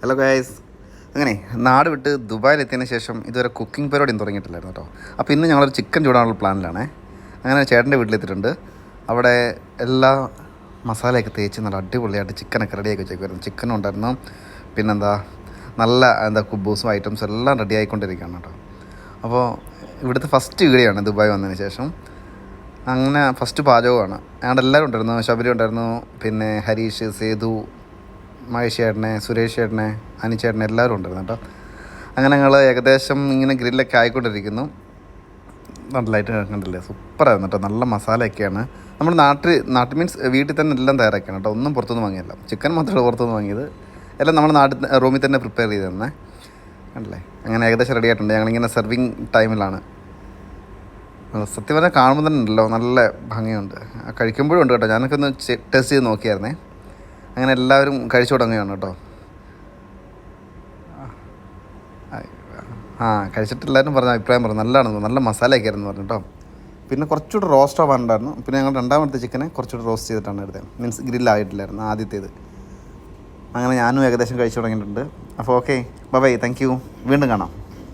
Hello guys. അങ്ങനെ നാട് വിട്ട് ദുബായിലെത്തിയതിന് ശേഷം ഇതുവരെ കുക്കിംഗ് പരിപാടിയും തുടങ്ങിയിട്ടില്ലായിരുന്നു കേട്ടോ. അപ്പോൾ ഇന്ന് ഞങ്ങളൊരു ചിക്കൻ ചൂടാനുള്ള പ്ലാനിലാണേ. അങ്ങനെ ചേട്ടൻ്റെ വീട്ടിലെത്തിയിട്ടുണ്ട്. അവിടെ എല്ലാ മസാലയൊക്കെ തേച്ച് നല്ല അടിപൊളിയായിട്ട് ചിക്കനൊക്കെ റെഡിയാക്കി വെച്ചേക്കുമായിരുന്നു. ചിക്കനും ഉണ്ടായിരുന്നു, പിന്നെന്താ നല്ല കുബൂസും ഐറ്റംസ് എല്ലാം റെഡി ആയിക്കൊണ്ടിരിക്കുകയാണ് കേട്ടോ. അപ്പോൾ ഇവിടുത്തെ ഫസ്റ്റ് വീഡിയോയാണ് ദുബായ് വന്നതിന് ശേഷം. അങ്ങനെ ഫസ്റ്റ് പാചകമാണ്. ഞങ്ങളുടെ എല്ലാവരും ഉണ്ടായിരുന്നു. ശബരി ഉണ്ടായിരുന്നു, പിന്നെ ഹരീഷ്, സേതു, മഹേഷ് ചേട്ടനെ, സുരേഷ് ചേട്ടനെ, അനിച്ചേട്ടനെ എല്ലാവരും ഉണ്ടായിരുന്നു കേട്ടോ. അങ്ങനെ ഞങ്ങൾ ഏകദേശം ഇങ്ങനെ ഗ്രില്ലൊക്കെ ആയിക്കൊണ്ടിരിക്കുന്നു. നല്ലതായിട്ട് കണ്ടില്ലേ, സൂപ്പറായിരുന്നു കേട്ടോ. നല്ല മസാലയൊക്കെയാണ്. നമ്മൾ നാട്ടിൽ മീൻസ് വീട്ടിൽ തന്നെ എല്ലാം തയ്യാറാക്കിയാണ് കേട്ടോ. ഒന്നും പുറത്തുനിന്ന് വാങ്ങിയല്ല. ചിക്കൻ മാത്രമേ പുറത്തുനിന്ന് വാങ്ങിയത്, എല്ലാം നമ്മൾ റൂമിൽ തന്നെ പ്രിപ്പയർ ചെയ്ത് തന്നെ കണ്ടില്ലേ. അങ്ങനെ ഏകദേശം റെഡി ആയിട്ടുണ്ട്. ഞങ്ങളിങ്ങനെ സെർവിങ് ടൈമിലാണ്. സത്യം പറഞ്ഞാൽ കാണുമ്പോൾ തന്നെ ഉണ്ടല്ലോ നല്ല ഭംഗിയുണ്ട്. കഴിക്കുമ്പോഴും ഉണ്ട് കേട്ടോ. ഞാനൊക്കെ ഒന്ന് ടെസ്റ്റ് ചെയ്ത് നോക്കിയായിരുന്നേ. അങ്ങനെ എല്ലാവരും കഴിച്ചു തുടങ്ങുകയാണ് കേട്ടോ. കഴിച്ചിട്ട് എല്ലാവരും പറഞ്ഞ അഭിപ്രായം പറഞ്ഞു, നല്ലതാണെന്ന്, നല്ല മസാലയൊക്കെ ആയിരുന്നു പറഞ്ഞു കേട്ടോ. പിന്നെ കുറച്ചുകൂടെ റോസ്റ്റ് ആവാനുണ്ടായിരുന്നു. പിന്നെ ഞങ്ങൾ രണ്ടാമത്തെ ചിക്കനെ കുറച്ചുകൂടെ റോസ്റ്റ് ചെയ്തിട്ടാണ് എടുത്തത്. മീൻസ് ഗ്രില്ലായിട്ടില്ലായിരുന്നു ആദ്യത്തേത്. അങ്ങനെ ഞാനും ഏകദേശം കഴിച്ചു തുടങ്ങിയിട്ടുണ്ട്. അപ്പോൾ ഓക്കെ, ബൈ, താങ്ക് യു. വീണ്ടും കാണാം.